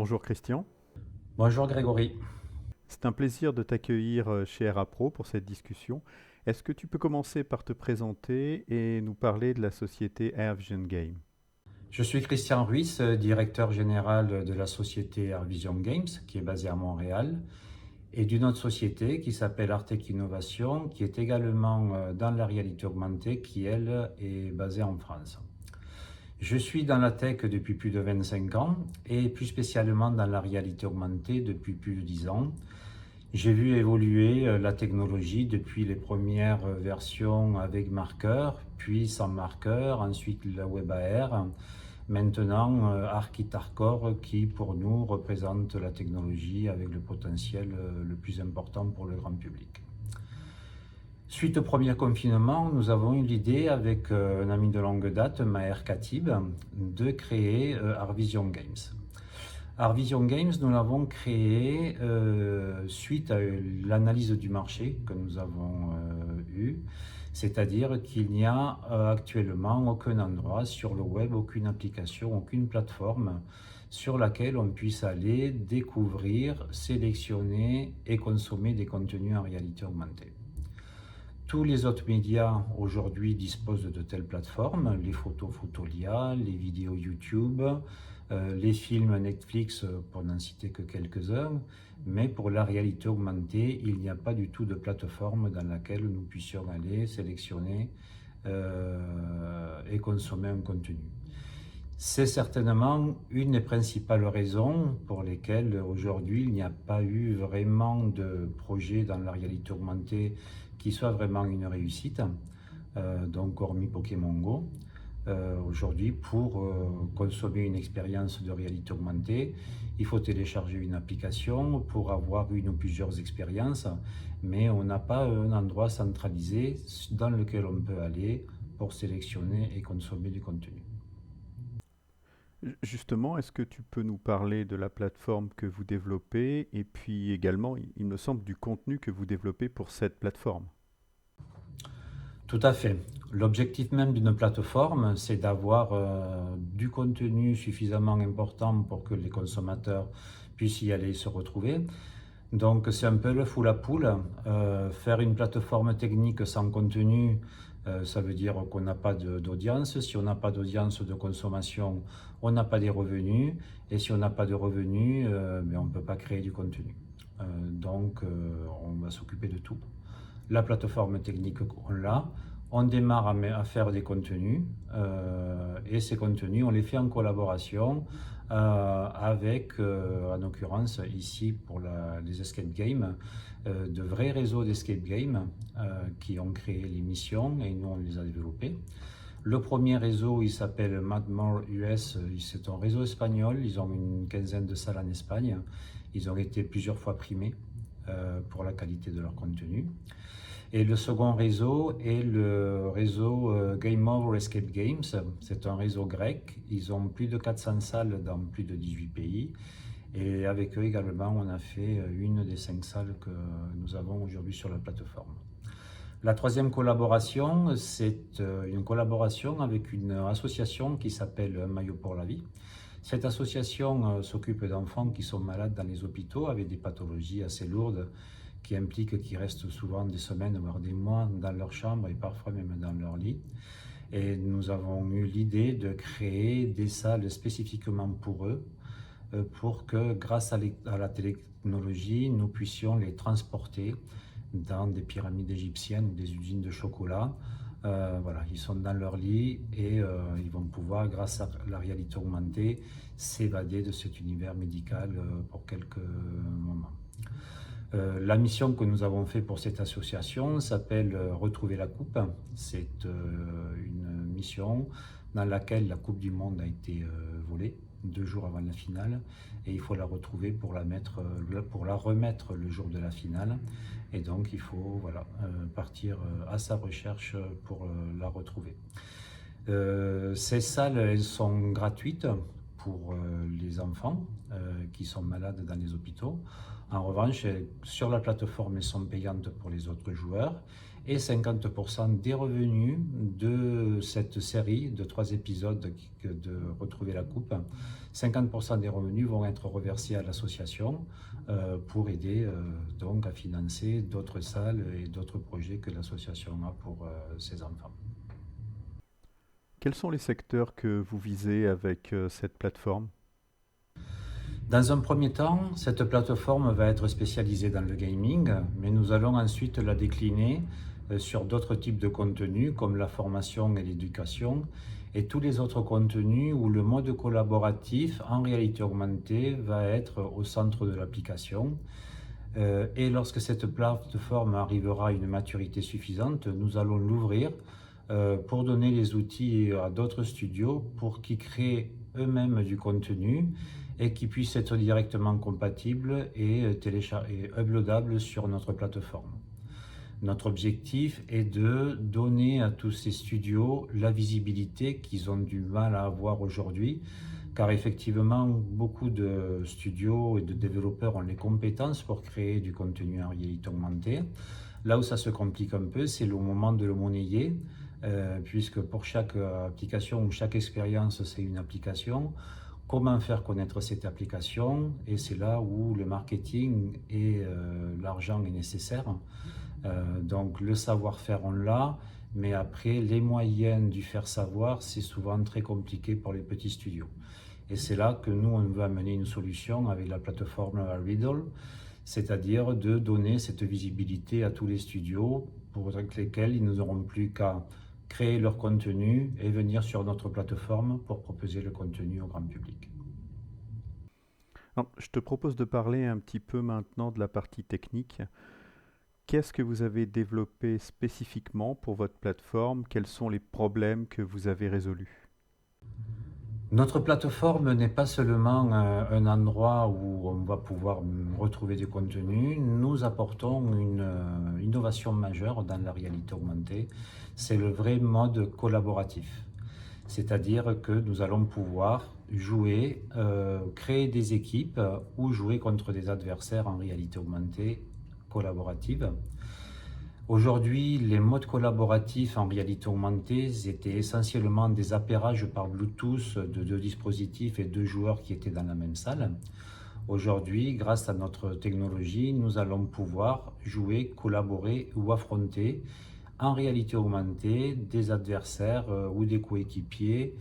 Bonjour Christian, Bonjour Grégory. c'est un plaisir de t'accueillir chez RAPRO pour cette discussion. Est-ce que tu peux commencer par te présenter et nous parler de la société AirVision Game? Je suis Christian Ruiz, directeur général de la société AirVision Games, qui est basée à Montréal, et d'une autre société qui s'appelle Artec Innovation, qui est également dans la réalité augmentée, qui elle est basée en France. Je suis dans la tech depuis plus de 25 ans et plus spécialement dans la réalité augmentée depuis plus de 10 ans. J'ai vu évoluer la technologie depuis les premières versions avec marqueur, puis sans marqueur, ensuite la WebAR, maintenant Archit Hardcore qui pour nous représente la technologie avec le potentiel le plus important pour le grand public. Suite au premier confinement, nous avons eu l'idée avec un ami de longue date, Maher Khatib, de créer AirVision Games. AirVision Games, nous l'avons créé suite à l'analyse du marché que nous avons eue, c'est-à-dire qu'il n'y a actuellement aucun endroit sur le web, aucune application, aucune plateforme sur laquelle on puisse aller découvrir, sélectionner et consommer des contenus en réalité augmentée. Tous les autres médias aujourd'hui disposent de telles plateformes, les photos Photolia, les vidéos YouTube, les films Netflix, pour n'en citer que quelques-uns, mais pour la réalité augmentée, il n'y a pas du tout de plateforme dans laquelle nous puissions aller sélectionner et consommer un contenu. C'est certainement une des principales raisons pour lesquelles aujourd'hui il n'y a pas eu vraiment de projet dans la réalité augmentée qui soit vraiment une réussite, donc hormis Pokémon Go. Aujourd'hui, pour consommer une expérience de réalité augmentée, il faut télécharger une application pour avoir une ou plusieurs expériences, mais on n'a pas un endroit centralisé dans lequel on peut aller pour sélectionner et consommer du contenu. Justement, est-ce que tu peux nous parler de la plateforme que vous développez et puis également, il me semble, du contenu que vous développez pour cette plateforme? Tout à fait. L'objectif même d'une plateforme, c'est d'avoir du contenu suffisamment important pour que les consommateurs puissent y aller se retrouver. Donc c'est un peu le fou la poule. Faire une plateforme technique sans contenu, ça veut dire qu'on n'a pas d'audience. Si on n'a pas d'audience de consommation, on n'a pas des revenus. Et si on n'a pas de revenus, on ne peut pas créer du contenu. Donc on va s'occuper de tout. La plateforme technique, on l'a. On démarre à faire des contenus et ces contenus, on les fait en collaboration avec, en l'occurrence ici pour les escape games, de vrais réseaux d'escape games qui ont créé les missions et nous on les a développés. Le premier réseau, il s'appelle Madmore US, c'est un réseau espagnol, ils ont une quinzaine de salles en Espagne, ils ont été plusieurs fois primés pour la qualité de leur contenu. Et le second réseau est le réseau Game Over Escape Games. C'est un réseau grec. Ils ont plus de 400 salles dans plus de 18 pays. Et avec eux également, on a fait une des 5 salles que nous avons aujourd'hui sur la plateforme. La troisième collaboration, c'est une collaboration avec une association qui s'appelle Maillot pour la vie. Cette association s'occupe d'enfants qui sont malades dans les hôpitaux avec des pathologies assez lourdes qui impliquent qu'ils restent souvent des semaines, voire des mois dans leur chambre et parfois même dans leur lit. Et nous avons eu l'idée de créer des salles spécifiquement pour eux, pour que grâce à la technologie, nous puissions les transporter dans des pyramides égyptiennes ou des usines de chocolat. Voilà, ils sont dans leur lit et ils vont pouvoir, grâce à la réalité augmentée, s'évader de cet univers médical pour quelques moments. La mission que nous avons faite pour cette association s'appelle Retrouver la Coupe. C'est une mission dans laquelle la Coupe du Monde a été volée 2 jours avant la finale et il faut la retrouver pour la remettre le jour de la finale. Et donc il faut partir à sa recherche pour la retrouver. Ces salles, elles sont gratuites pour les enfants qui sont malades dans les hôpitaux. En revanche, sur la plateforme, elles sont payantes pour les autres joueurs. et 50% des revenus de cette série de 3 épisodes de Retrouver la coupe, 50% des revenus vont être reversés à l'association pour aider donc à financer d'autres salles et d'autres projets que l'association a pour ses enfants. Quels sont les secteurs que vous visez avec cette plateforme? Dans un premier temps, cette plateforme va être spécialisée dans le gaming, mais nous allons ensuite la décliner sur d'autres types de contenus comme la formation et l'éducation et tous les autres contenus où le mode collaboratif en réalité augmentée va être au centre de l'application. Et lorsque cette plateforme arrivera à une maturité suffisante, nous allons l'ouvrir pour donner les outils à d'autres studios pour qu'ils créent eux-mêmes du contenu et qui puissent être directement compatibles et uploadables sur notre plateforme. Notre objectif est de donner à tous ces studios la visibilité qu'ils ont du mal à avoir aujourd'hui, car effectivement, beaucoup de studios et de développeurs ont les compétences pour créer du contenu en réalité augmentée. Là où ça se complique un peu, c'est le moment de le monnayer, puisque pour chaque application ou chaque expérience, c'est une application. Comment faire connaître cette application? Et c'est là où le marketing et l'argent est nécessaire. Donc le savoir-faire, on l'a, mais après, les moyens du faire savoir, c'est souvent très compliqué pour les petits studios. Et c'est là que nous, on veut amener une solution avec la plateforme Riddle, c'est-à-dire de donner cette visibilité à tous les studios pour lesquels ils n'auront plus qu'à créer leur contenu et venir sur notre plateforme pour proposer le contenu au grand public. Alors, je te propose de parler un petit peu maintenant de la partie technique. Qu'est-ce que vous avez développé spécifiquement pour votre plateforme? Quels sont les problèmes que vous avez résolus? Notre plateforme n'est pas seulement un endroit où on va pouvoir retrouver du contenu. Nous apportons une innovation majeure dans la réalité augmentée. C'est le vrai mode collaboratif. C'est-à-dire que nous allons pouvoir jouer, créer des équipes ou jouer contre des adversaires en réalité augmentée collaborative. Aujourd'hui, les modes collaboratifs en réalité augmentée étaient essentiellement des appairages par Bluetooth de deux dispositifs et deux joueurs qui étaient dans la même salle. Aujourd'hui, grâce à notre technologie, nous allons pouvoir jouer, collaborer ou affronter en réalité augmentée des adversaires ou des coéquipiers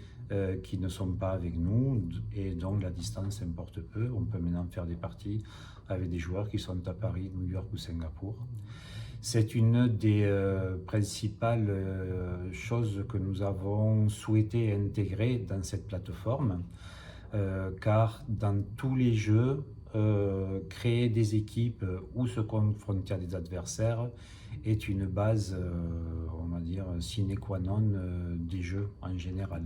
qui ne sont pas avec nous et dont la distance importe peu. On peut maintenant faire des parties avec des joueurs qui sont à Paris, New York ou Singapour. C'est une des principales choses que nous avons souhaité intégrer dans cette plateforme, car dans tous les jeux, créer des équipes ou se confronter à des adversaires est une base, on va dire, sine qua non des jeux en général.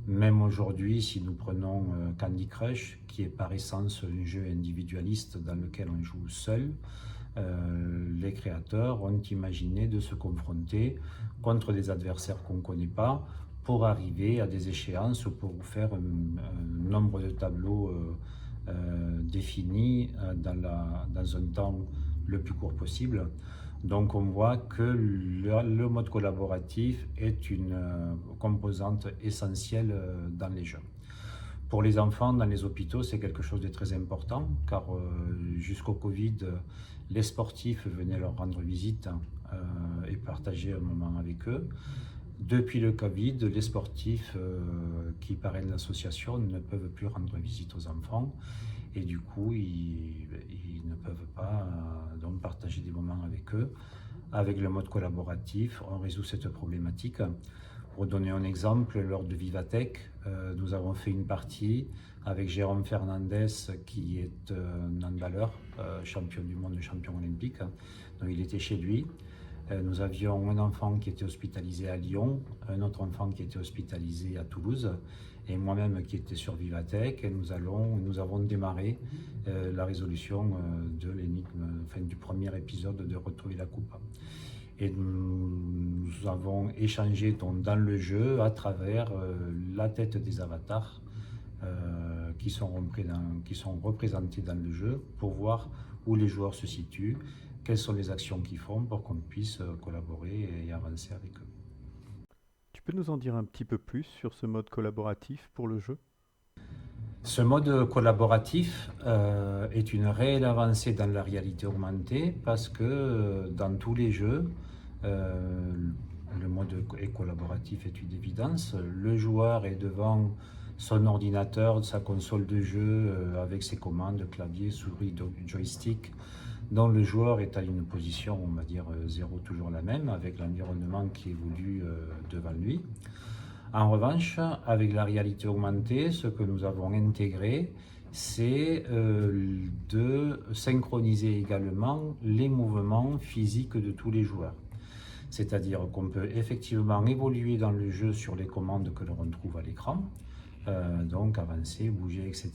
Même aujourd'hui, si nous prenons Candy Crush, qui est par essence un jeu individualiste dans lequel on joue seul, les créateurs ont imaginé de se confronter contre des adversaires qu'on ne connaît pas pour arriver à des échéances ou pour faire un nombre de tableaux définis dans un temps le plus court possible. Donc on voit que le mode collaboratif est une composante essentielle dans les jeux. Pour les enfants dans les hôpitaux, c'est quelque chose de très important, car jusqu'au Covid, les sportifs venaient leur rendre visite et partager un moment avec eux. Depuis le Covid, les sportifs qui parrainent l'association ne peuvent plus rendre visite aux enfants et du coup, ils ne peuvent pas donc partager des moments avec eux. Avec le mode collaboratif, on résout cette problématique. Pour donner un exemple, lors de Vivatech, nous avons fait une partie avec Jérôme Fernandez, qui est un handballeur, champion du monde, champion olympique. Donc il était chez lui. Nous avions un enfant qui était hospitalisé à Lyon, un autre enfant qui était hospitalisé à Toulouse, et moi-même qui était sur Vivatech. Et nous avons démarré la résolution de l'énigme, enfin, du premier épisode de Retrouver la coupe. Et nous avons échangé donc, dans le jeu à travers la tête des avatars qui sont représentés dans le jeu pour voir où les joueurs se situent, quelles sont les actions qu'ils font pour qu'on puisse collaborer et avancer avec eux. Tu peux nous en dire un petit peu plus sur ce mode collaboratif pour le jeu? Ce mode collaboratif est une réelle avancée dans la réalité augmentée parce que dans tous les jeux, euh, le mode collaboratif est une évidence. Le joueur est devant son ordinateur, sa console de jeu avec ses commandes, clavier, souris, joystick, dont le joueur est à une position, on va dire, zéro, toujours la même, avec l'environnement qui évolue devant lui. En revanche, avec la réalité augmentée, ce que nous avons intégré, c'est de synchroniser également les mouvements physiques de tous les joueurs. C'est-à-dire qu'on peut effectivement évoluer dans le jeu sur les commandes que l'on trouve à l'écran, donc avancer, bouger, etc.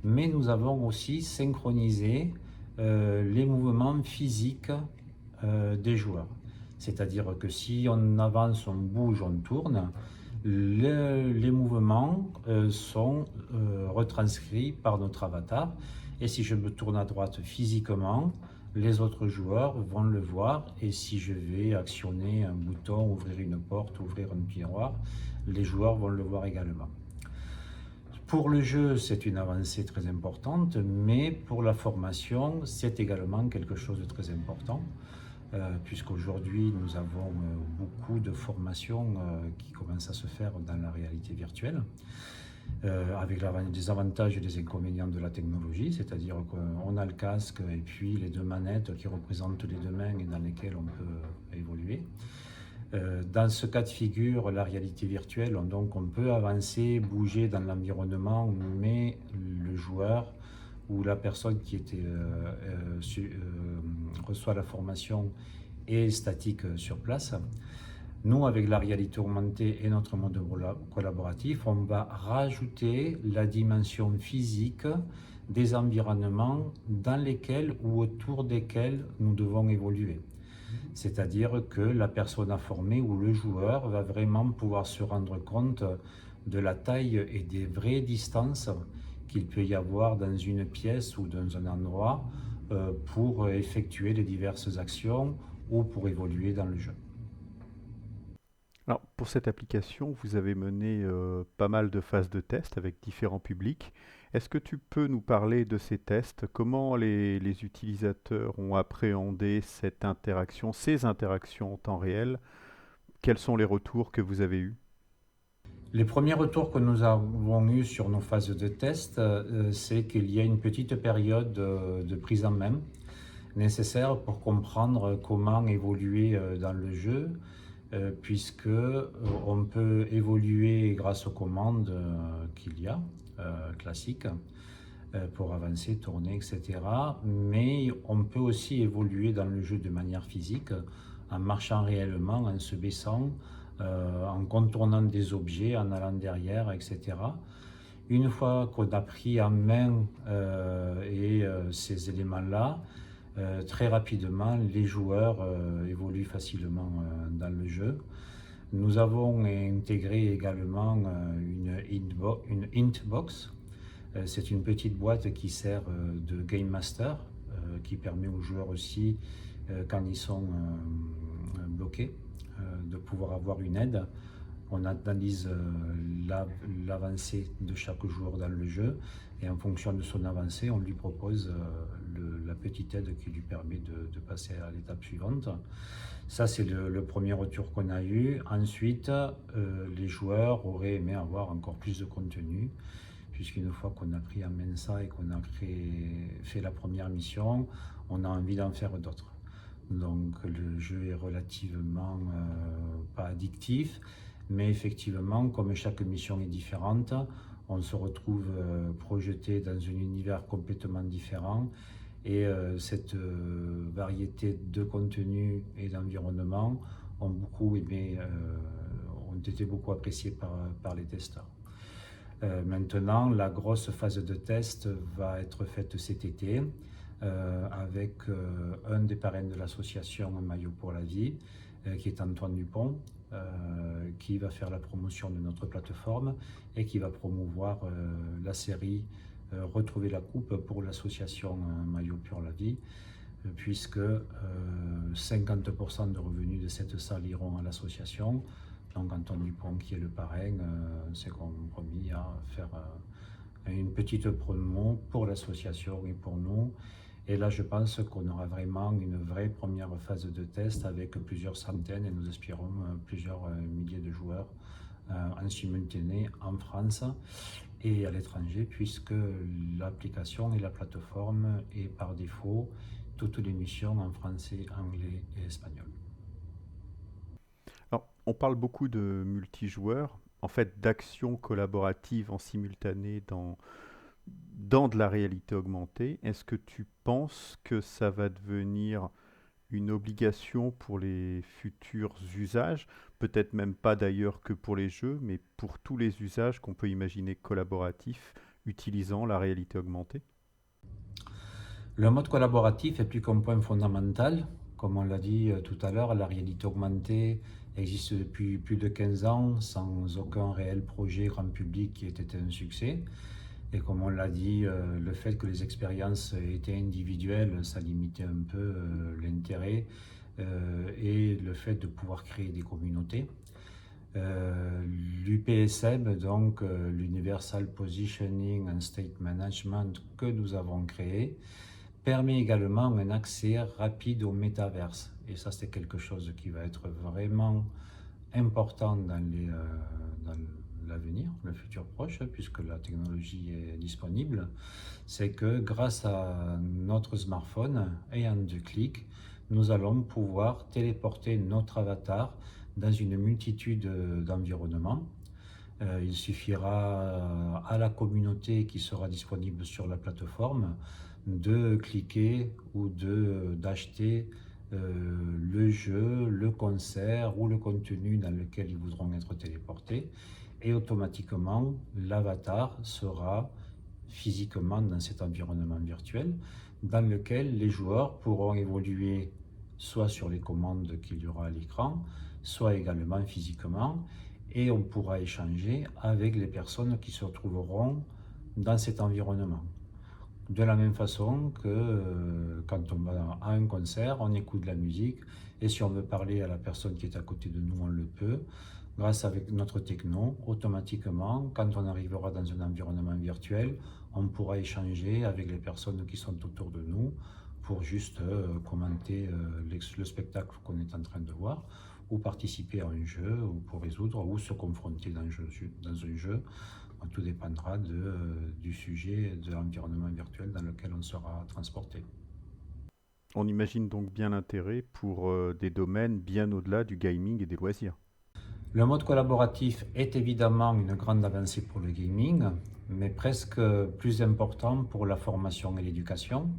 Mais nous avons aussi synchronisé les mouvements physiques des joueurs. C'est-à-dire que si on avance, on bouge, on tourne, les mouvements sont retranscrits par notre avatar. Et si je me tourne à droite physiquement, les autres joueurs vont le voir. Et si je vais actionner un bouton, ouvrir une porte, ouvrir un tiroir, les joueurs vont le voir également. Pour le jeu, c'est une avancée très importante, mais pour la formation, c'est également quelque chose de très important. Puisqu'aujourd'hui nous avons beaucoup de formations qui commencent à se faire dans la réalité virtuelle, avec des avantages et des inconvénients de la technologie, c'est-à-dire qu'on a le casque et puis les deux manettes qui représentent les deux mains et dans lesquelles on peut évoluer. Dans ce cas de figure, la réalité virtuelle, donc on peut avancer, bouger dans l'environnement, mais le joueur où la personne qui reçoit la formation est statique sur place. Nous, avec la réalité augmentée et notre mode collaboratif, on va rajouter la dimension physique des environnements dans lesquels ou autour desquels nous devons évoluer. C'est-à-dire que la personne à former ou le joueur va vraiment pouvoir se rendre compte de la taille et des vraies distances qu'il peut y avoir dans une pièce ou dans un endroit pour effectuer les diverses actions ou pour évoluer dans le jeu. Alors, pour cette application, vous avez mené pas mal de phases de tests avec différents publics. Est-ce que tu peux nous parler de ces tests? Comment les utilisateurs ont appréhendé cette interaction, ces interactions en temps réel? Quels sont les retours que vous avez eus? Les premiers retours que nous avons eus sur nos phases de test, c'est qu'il y a une petite période de prise en main nécessaire pour comprendre comment évoluer dans le jeu, puisque on peut évoluer grâce aux commandes qu'il y a, classiques, pour avancer, tourner, etc. Mais on peut aussi évoluer dans le jeu de manière physique, en marchant réellement, en se baissant, en contournant des objets, en allant derrière, etc. Une fois qu'on a pris en main ces éléments-là, très rapidement, les joueurs évoluent facilement dans le jeu. Nous avons intégré également une Hintbox. C'est une petite boîte qui sert de Game Master, qui permet aux joueurs aussi, quand ils sont bloqués, de pouvoir avoir une aide. On analyse l'avancée de chaque joueur dans le jeu et en fonction de son avancée, on lui propose la petite aide qui lui permet de passer à l'étape suivante. Ça, c'est le premier retour qu'on a eu. Ensuite, les joueurs auraient aimé avoir encore plus de contenu, puisqu'une fois qu'on a pris en main ça et qu'on a fait la première mission, on a envie d'en faire d'autres. Donc le jeu est relativement pas addictif, mais effectivement, comme chaque mission est différente, on se retrouve projeté dans un univers complètement différent. Et cette variété de contenu et d'environnement ont été beaucoup appréciés par les testeurs. Maintenant, la grosse phase de test va être faite cet été avec un des parrains de l'association Maillot pour la vie, qui est Antoine Dupont, qui va faire la promotion de notre plateforme et qui va promouvoir la série Retrouver la coupe pour l'association Maillot pour la vie, puisque 50% de revenus de cette salle iront à l'association. Donc Antoine Dupont, qui est le parrain, s'est compromis à faire une petite promo pour l'association et pour nous. Et là, je pense qu'on aura vraiment une vraie première phase de test avec plusieurs centaines et nous espérons plusieurs milliers de joueurs en simultané en France et à l'étranger, puisque l'application et la plateforme est par défaut toutes les missions en français, anglais et espagnol. Alors, on parle beaucoup de multijoueurs, en fait d'actions collaboratives en simultané dans de la réalité augmentée. Est-ce que tu penses que ça va devenir une obligation pour les futurs usages, peut-être même pas d'ailleurs que pour les jeux, mais pour tous les usages qu'on peut imaginer collaboratifs utilisant la réalité augmentée? Le mode collaboratif est plus qu'un point fondamental. Comme on l'a dit tout à l'heure, la réalité augmentée existe depuis plus de 15 ans sans aucun réel projet grand public qui ait été un succès. Et comme on l'a dit, le fait que les expériences étaient individuelles, ça limitait un peu l'intérêt et le fait de pouvoir créer des communautés. L'UPSM, donc l'Universal Positioning and State Management que nous avons créé, permet également un accès rapide au métaverse. Et ça, c'est quelque chose qui va être vraiment important dans l'avenir, le futur proche, puisque la technologie est disponible. C'est que grâce à notre smartphone et en 2 clics, nous allons pouvoir téléporter notre avatar dans une multitude d'environnements. Il suffira à la communauté qui sera disponible sur la plateforme de cliquer ou d'acheter le jeu, le concert ou le contenu dans lequel ils voudront être téléportés. Et automatiquement, l'avatar sera physiquement dans cet environnement virtuel dans lequel les joueurs pourront évoluer soit sur les commandes qu'il y aura à l'écran, soit également physiquement, et on pourra échanger avec les personnes qui se trouveront dans cet environnement. De la même façon que quand on va à un concert, on écoute de la musique, et si on veut parler à la personne qui est à côté de nous, on le peut. Grâce avec notre techno, automatiquement, quand on arrivera dans un environnement virtuel, on pourra échanger avec les personnes qui sont autour de nous pour juste commenter le spectacle qu'on est en train de voir, ou participer à un jeu, ou pour résoudre, ou se confronter dans un jeu. Tout dépendra du sujet, de l'environnement virtuel dans lequel on sera transporté. On imagine donc bien l'intérêt pour des domaines bien au-delà du gaming et des loisirs. Le mode collaboratif est évidemment une grande avancée pour le gaming, mais presque plus important pour la formation et l'éducation,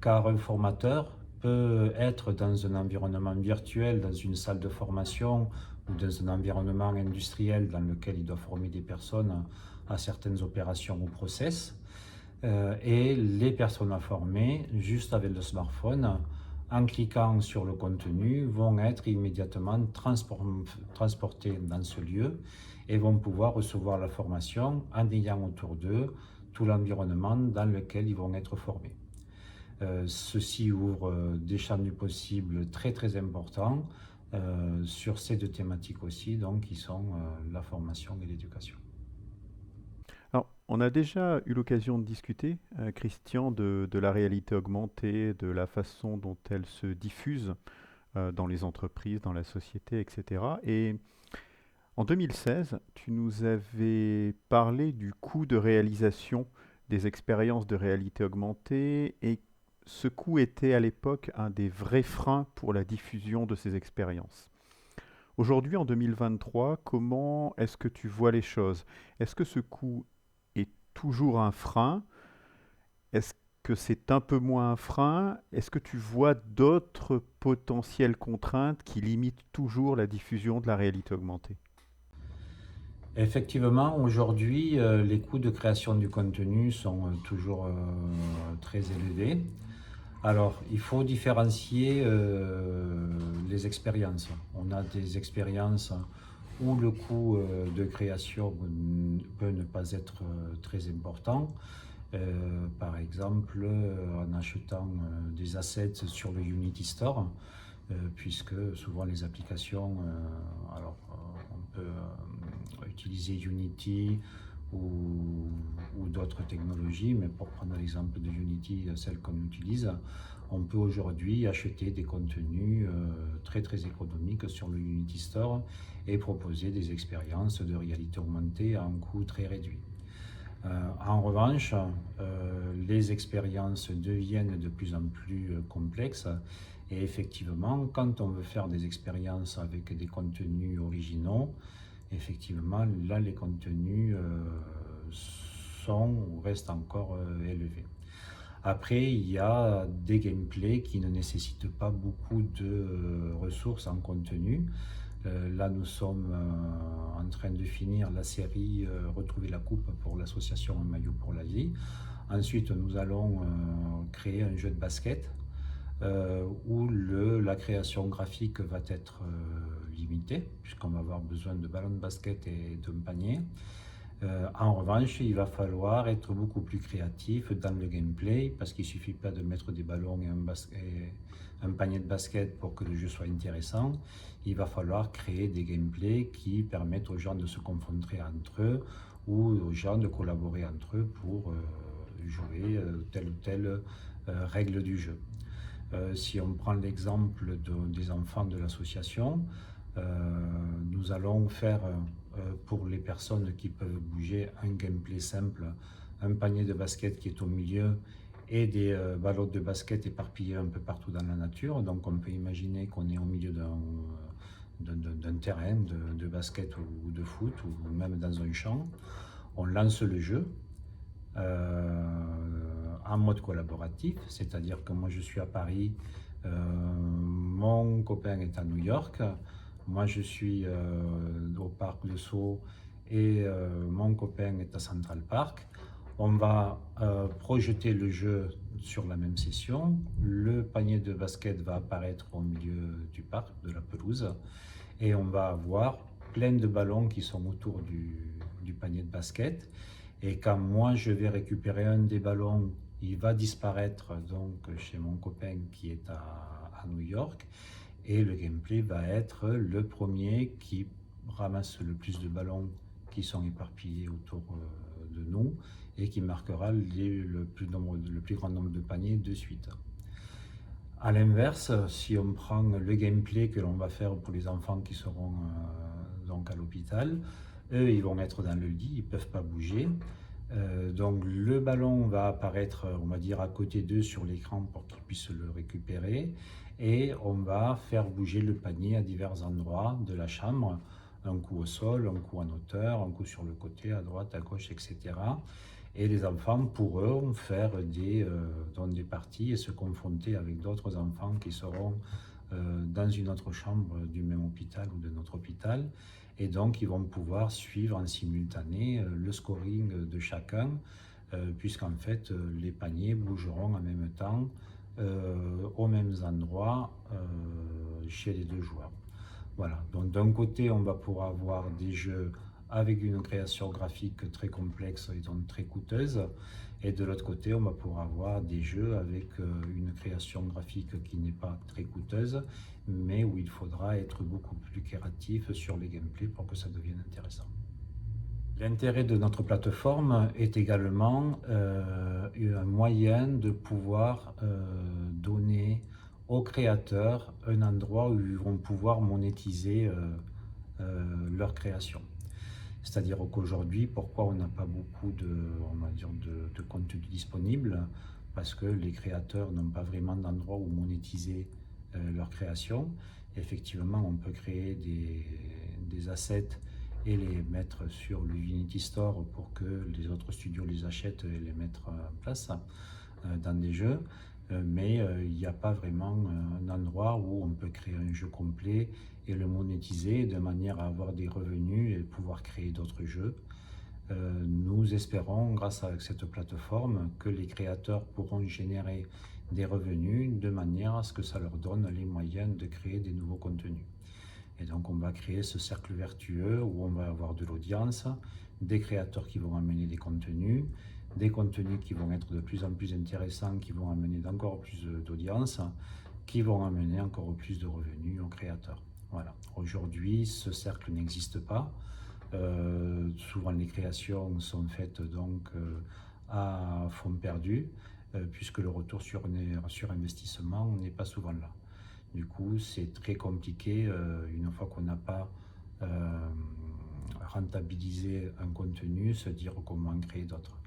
car un formateur peut être dans un environnement virtuel, dans une salle de formation ou dans un environnement industriel dans lequel il doit former des personnes à certaines opérations ou process. Et les personnes à former, juste avec le smartphone, en cliquant sur le contenu, vont être immédiatement transportés dans ce lieu et vont pouvoir recevoir la formation en ayant autour d'eux tout l'environnement dans lequel ils vont être formés. Ceci ouvre des champs du possible très très importants sur ces 2 thématiques aussi, donc qui sont la formation et l'éducation. Alors, on a déjà eu l'occasion de discuter, Christian, de la réalité augmentée, de la façon dont elle se diffuse dans les entreprises, dans la société, etc. Et en 2016, tu nous avais parlé du coût de réalisation des expériences de réalité augmentée et ce coût était à l'époque un des vrais freins pour la diffusion de ces expériences. Aujourd'hui, en 2023, comment est-ce que tu vois les choses? Est-ce que ce coût est toujours un frein? Est-ce que c'est un peu moins un frein? Est-ce que tu vois d'autres potentielles contraintes qui limitent toujours la diffusion de la réalité augmentée? Effectivement, aujourd'hui, les coûts de création du contenu sont toujours très élevés. Alors, il faut différencier les expériences. On a des expériences où le coût de création peut ne pas être très important Par exemple, en achetant des assets sur le Unity Store, puisque souvent les applications, on peut utiliser Unity ou d'autres technologies, mais pour prendre l'exemple de Unity, celle qu'on utilise, on peut aujourd'hui acheter des contenus très très économiques sur le Unity Store et proposer des expériences de réalité augmentée à un coût très réduit. En revanche, les expériences deviennent de plus en plus complexes et effectivement, quand on veut faire des expériences avec des contenus originaux, effectivement, là, les contenus sont ou restent encore élevés. Après, il y a des gameplays qui ne nécessitent pas beaucoup de ressources en contenu. Là, nous sommes en train de finir la série Retrouver la coupe pour l'association Un maillot pour la vie. Ensuite, nous allons créer un jeu de basket où la création graphique va être limitée, puisqu'on va avoir besoin de ballons de basket et d'un panier. En revanche, il va falloir être beaucoup plus créatif dans le gameplay, parce qu'il ne suffit pas de mettre des ballons et un panier de basket pour que le jeu soit intéressant. Il va falloir créer des gameplays qui permettent aux gens de se confronter entre eux ou aux gens de collaborer entre eux pour jouer telle ou telle règle du jeu. Si on prend l'exemple des enfants de l'association, nous allons faire pour les personnes qui peuvent bouger un gameplay simple, un panier de basket qui est au milieu et des ballons de basket éparpillés un peu partout dans la nature. Donc on peut imaginer qu'on est au milieu d'un terrain de basket ou de foot ou même dans un champ. On lance le jeu en mode collaboratif, c'est-à-dire que moi je suis à Paris, mon copain est à New York, moi je suis au parc de Sceaux et mon copain est à Central Park. On va projeter le jeu sur la même session, le panier de basket va apparaître au milieu du parc, de la pelouse, et on va avoir plein de ballons qui sont autour du panier de basket. Et quand moi je vais récupérer un des ballons, il va disparaître donc chez mon copain qui est à New York. Et le gameplay va être le premier qui ramasse le plus de ballons qui sont éparpillés autour de nous et qui marquera le plus grand nombre de paniers de suite. A l'inverse, si on prend le gameplay que l'on va faire pour les enfants qui seront donc à l'hôpital, eux ils vont être dans le lit, ils ne peuvent pas bouger. Donc le ballon va apparaître, on va dire, à côté d'eux sur l'écran pour qu'ils puissent le récupérer et on va faire bouger le panier à divers endroits de la chambre, un coup au sol, un coup en hauteur, un coup sur le côté, à droite, à gauche, etc. Et les enfants pourront faire dans des parties et se confronter avec d'autres enfants qui seront dans une autre chambre du même hôpital ou de notre hôpital. Et donc, ils vont pouvoir suivre en simultané le scoring de chacun, puisqu'en fait, les paniers bougeront en même temps aux mêmes endroits chez les deux joueurs. Voilà, donc d'un côté, on va pouvoir avoir des jeux avec une création graphique très complexe et donc très coûteuse, et de l'autre côté, on va pouvoir avoir des jeux avec une création graphique qui n'est pas très coûteuse, mais où il faudra être beaucoup plus créatif sur les gameplays pour que ça devienne intéressant. L'intérêt de notre plateforme est également un moyen de pouvoir donner aux créateurs un endroit où ils vont pouvoir monétiser leur création. C'est-à-dire qu'aujourd'hui, pourquoi on n'a pas beaucoup de contenu disponible? Parce que les créateurs n'ont pas vraiment d'endroit où monétiser leur création. Effectivement, on peut créer des assets et les mettre sur le Unity Store pour que les autres studios les achètent et les mettent en place dans des jeux. Mais il n'y a pas vraiment un endroit où on peut créer un jeu complet et le monétiser de manière à avoir des revenus et pouvoir créer d'autres jeux. Nous espérons, grâce à cette plateforme, que les créateurs pourront générer des revenus de manière à ce que ça leur donne les moyens de créer des nouveaux contenus. Et donc on va créer ce cercle vertueux où on va avoir de l'audience, des créateurs qui vont amener des contenus, des contenus qui vont être de plus en plus intéressants, qui vont amener encore plus d'audience, qui vont amener encore plus de revenus aux créateurs. Voilà. Aujourd'hui, ce cercle n'existe pas. Souvent, les créations sont faites donc à fond perdu, puisque le retour sur investissement n'est pas souvent là. Du coup, c'est très compliqué une fois qu'on n'a pas rentabilisé un contenu, se dire comment en créer d'autres.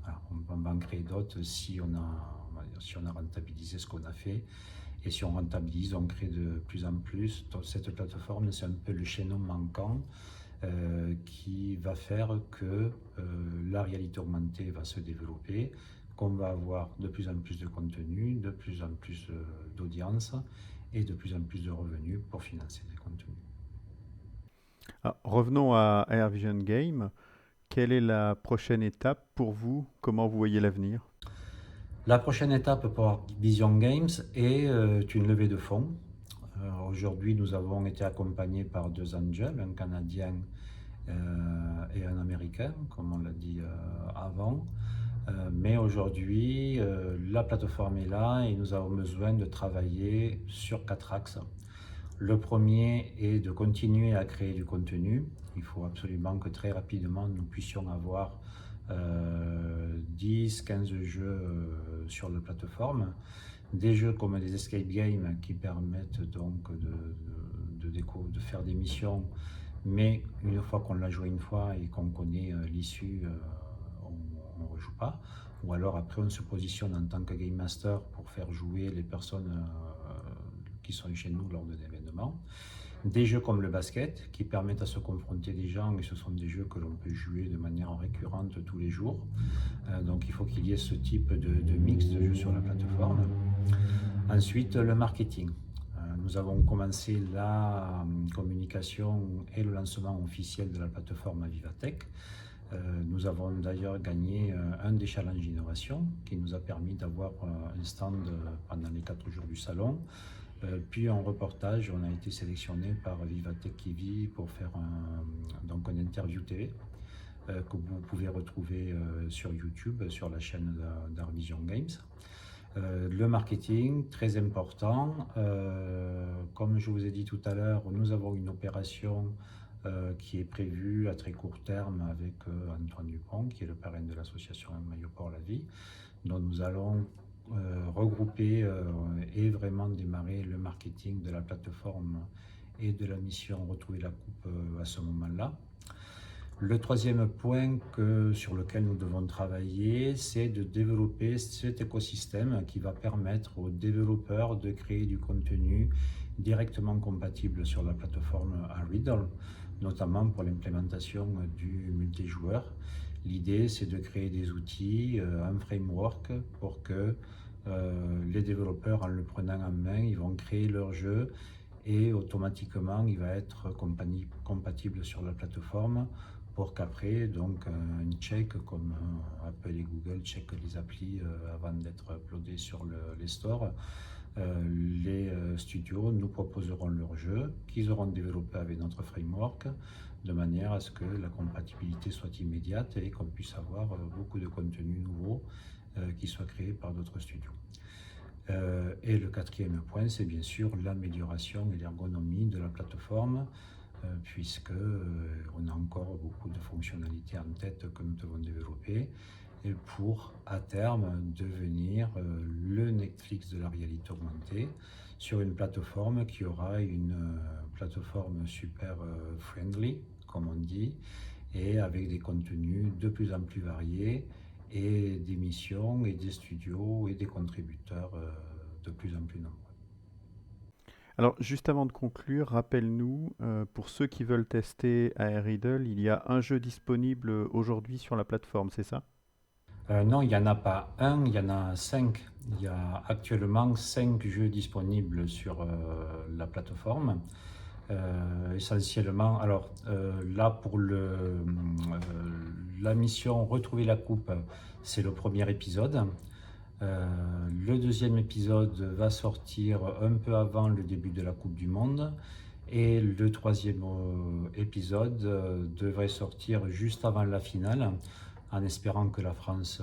Voilà, on va en créer d'autres si on a rentabilisé ce qu'on a fait. Et si on rentabilise, on crée de plus en plus. Donc, cette plateforme, c'est un peu le chaînon manquant qui va faire que la réalité augmentée va se développer, qu'on va avoir de plus en plus de contenu, de plus en plus d'audience et de plus en plus de revenus pour financer des contenus. Ah, revenons à Airvision Game. Quelle est la prochaine étape pour vous? Comment vous voyez l'avenir? La prochaine étape pour Vision Games est une levée de fonds. Aujourd'hui, nous avons été accompagnés par deux angels, un Canadien et un Américain, comme on l'a dit avant. Mais aujourd'hui, la plateforme est là et nous avons besoin de travailler sur 4 axes. Le premier est de continuer à créer du contenu. Il faut absolument que très rapidement nous puissions avoir 10-15 jeux sur la plateforme. Des jeux comme des escape games qui permettent donc de faire des missions, mais une fois qu'on l'a joué une fois et qu'on connaît l'issue, on ne rejoue pas. Ou alors après on se positionne en tant que Game Master pour faire jouer les personnes qui sont chez nous lors de l'événement. Des jeux comme le basket qui permettent à se confronter des gens, et ce sont des jeux que l'on peut jouer de manière récurrente tous les jours. Donc il faut qu'il y ait ce type de mix de jeux sur la plateforme. Ensuite, le marketing. Nous avons commencé la communication et le lancement officiel de la plateforme à Vivatech. Nous avons d'ailleurs gagné un des challenges d'innovation qui nous a permis d'avoir un stand pendant les 4 jours du salon. Puis en reportage, on a été sélectionné par Vivatech TV pour faire donc une interview TV que vous pouvez retrouver sur YouTube, sur la chaîne d'Airvision Games. Le marketing, très important. Comme je vous ai dit tout à l'heure, nous avons une opération qui est prévue à très court terme avec Antoine Dupont, qui est le parrain de l'association Un Maillot pour la Vie, dont nous allons regrouper et vraiment démarrer le marketing de la plateforme et de la mission Retrouver la Coupe à ce moment-là. Le troisième point sur lequel nous devons travailler, c'est de développer cet écosystème qui va permettre aux développeurs de créer du contenu directement compatible sur la plateforme Unreal, notamment pour l'implémentation du multijoueur. L'idée, c'est de créer des outils, un framework pour que les développeurs, en le prenant en main, ils vont créer leur jeu et automatiquement, il va être compatible sur la plateforme pour qu'après, donc, un check comme Apple et Google checkent les applis avant d'être uploadés sur les stores. Les studios nous proposeront leur jeu qu'ils auront développé avec notre framework de manière à ce que la compatibilité soit immédiate et qu'on puisse avoir beaucoup de contenus nouveaux qui soient créés par d'autres studios. Et le quatrième point, c'est bien sûr l'amélioration et l'ergonomie de la plateforme puisque on a encore beaucoup de fonctionnalités en tête que nous devons développer et pour à terme devenir le Netflix de la réalité augmentée sur une plateforme qui aura une plateforme super friendly comme on dit et avec des contenus de plus en plus variés et des missions et des studios et des contributeurs de plus en plus nombreux. Alors, juste avant de conclure, rappelle-nous, pour ceux qui veulent tester Airriddle, il y a un jeu disponible aujourd'hui sur la plateforme, c'est ça? Non, il n'y en a pas un, il y en a 5. Il y a actuellement 5 jeux disponibles sur la plateforme. Essentiellement, alors là pour la mission Retrouver la Coupe, c'est le premier épisode. Le deuxième épisode va sortir un peu avant le début de la Coupe du Monde et le troisième épisode devrait sortir juste avant la finale. en espérant que la France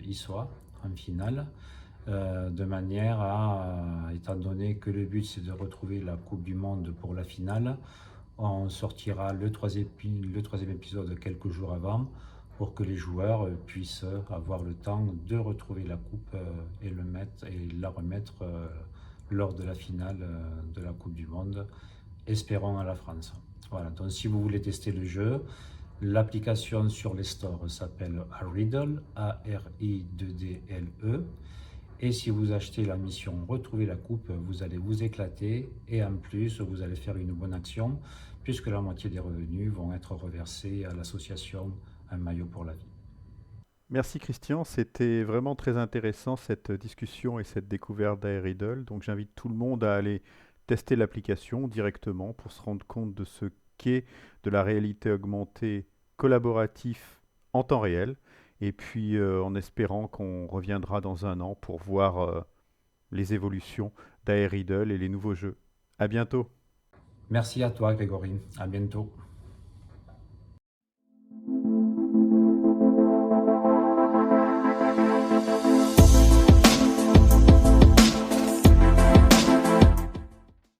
y soit en finale. De manière à, étant donné que le but c'est de retrouver la Coupe du Monde pour la finale, on sortira le troisième épisode quelques jours avant pour que les joueurs puissent avoir le temps de retrouver la coupe et la remettre lors de la finale de la Coupe du Monde, espérons à la France. Voilà, donc si vous voulez tester le jeu, l'application sur les stores s'appelle Ariddle, A-R-I-D-D-L-E. Et si vous achetez la mission Retrouver la coupe, vous allez vous éclater et en plus vous allez faire une bonne action puisque la moitié des revenus vont être reversés à l'association Un maillot pour la vie. Merci Christian, c'était vraiment très intéressant cette discussion et cette découverte d'Aeriddle. Donc j'invite tout le monde à aller tester l'application directement pour se rendre compte de ce qu'est de la réalité augmentée collaboratif en temps réel. Et puis en espérant qu'on reviendra dans un an pour voir les évolutions d'Aeriddle et les nouveaux jeux. À bientôt. Merci à toi Grégory, à bientôt.